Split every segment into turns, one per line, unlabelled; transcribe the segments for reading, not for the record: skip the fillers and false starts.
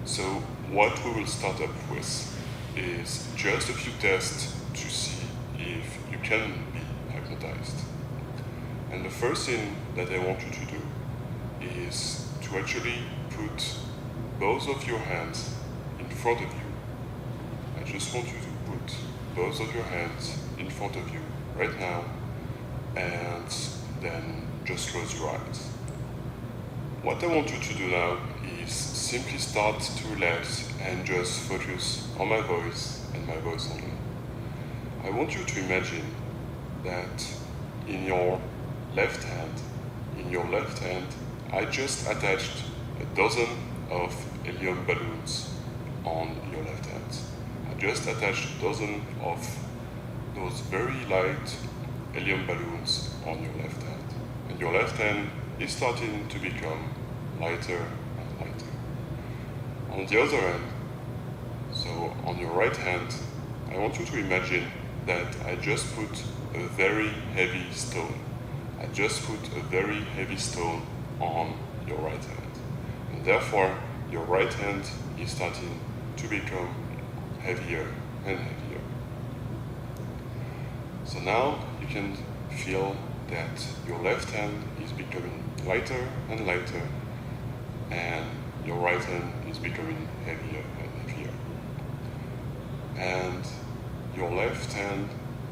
So what we will start up with is just a few tests to see if you can be hypnotized. And the first thing that I want you to do is to actually put both of your hands in front of you. I just want you to put both of your hands in front of you right now, and then just close your eyes. What I want you to do now is simply start to relax and just focus on my voice and my voice only. I want you to imagine that in your left hand, I just attached a dozen of helium balloons on your left hand. I just attached a dozen of those very light helium balloons on your left hand. And your left hand is starting to become lighter and lighter. On the other hand, so on your right hand, I want you to imagine that I just put a very heavy stone. I just put a very heavy stone on your right hand. And therefore, your right hand is starting to become heavier and heavier. So now you can feel that your left hand is becoming lighter and lighter, and your right hand is becoming heavier and heavier. And your left hand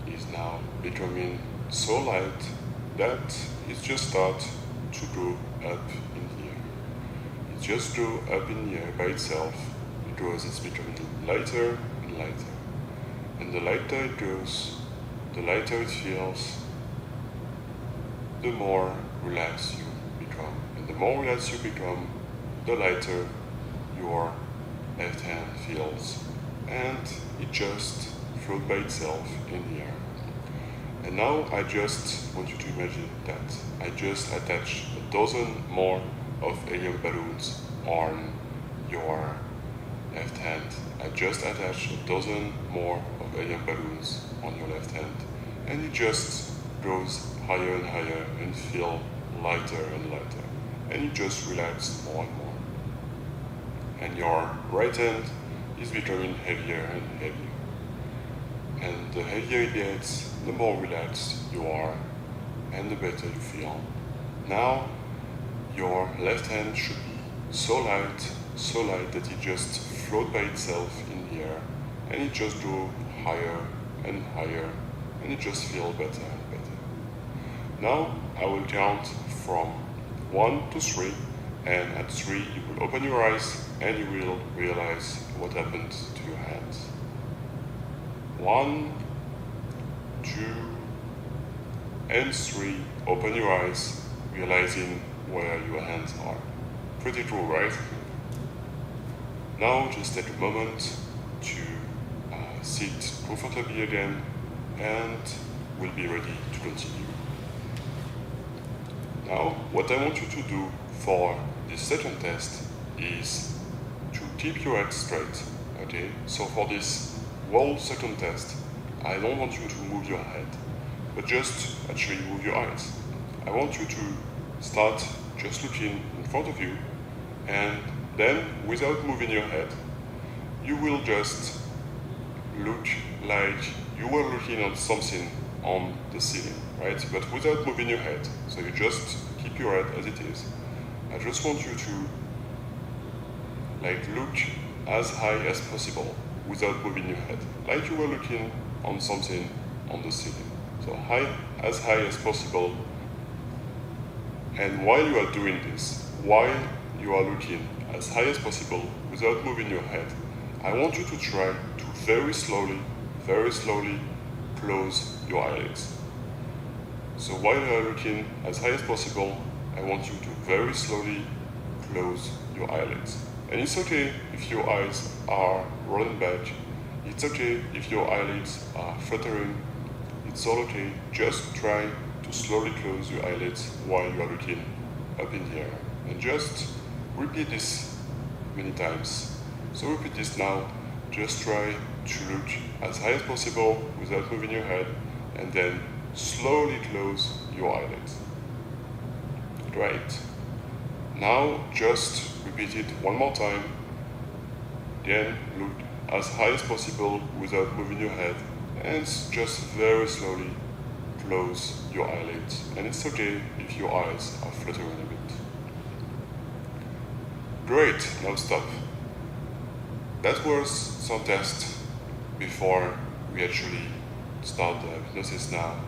is now becoming so light that it just starts to go up in the air. It just goes up in the air by itself because it's becoming lighter and lighter. And the lighter it goes, the lighter it feels, the more relaxed you become. And the more relaxed you become, the lighter your left hand feels. And it just floats by itself in the air. And now I just want you to imagine that I just attached a dozen more of helium balloons on your left hand. I just attached a dozen more of helium balloons on your left hand. And it just goes higher and higher and feel lighter and lighter. And you just relax more and more. And your right hand is becoming heavier and heavier. And the heavier it gets, the more relaxed you are, and the better you feel. Now, your left hand should be so light that it just floats by itself in the air, and it just goes higher and higher, and it just feels better and better. Now, I will count from 1 to 3, and at 3 you will open your eyes and you will realize what happened to your hands. 1, 2, and 3, open your eyes, realizing where your hands are. Pretty cool, right? Now just take a moment to sit comfortably again, and we'll be ready to continue. Now, what I want you to do for this second test is to keep your head straight, okay? So for this whole second test, I don't want you to move your head, but just actually move your eyes. I want you to start just looking in front of you, and then without moving your head, you will just look like you were looking at something on the ceiling, right? But without moving your head. So you just keep your head as it is. I just want you to look as high as possible without moving your head, like you were looking on something on the ceiling. So as high as possible. And while you are doing this, while you are looking as high as possible without moving your head, I want you to try to very slowly close your eyelids. So while you are looking as high as possible, I want you to very slowly close your eyelids. And it's okay if your eyes are rolling back. It's okay if your eyelids are fluttering. It's all okay. Just try to slowly close your eyelids while you are looking up in the air. And just repeat this many times. So repeat this now. Just try to look as high as possible without moving your head, and then slowly close your eyelids. Great. Now just repeat it one more time. Again, look as high as possible without moving your head, and just very slowly close your eyelids. And it's okay if your eyes are fluttering a bit. Great, now stop. That was some tests before we actually start the hypnosis now.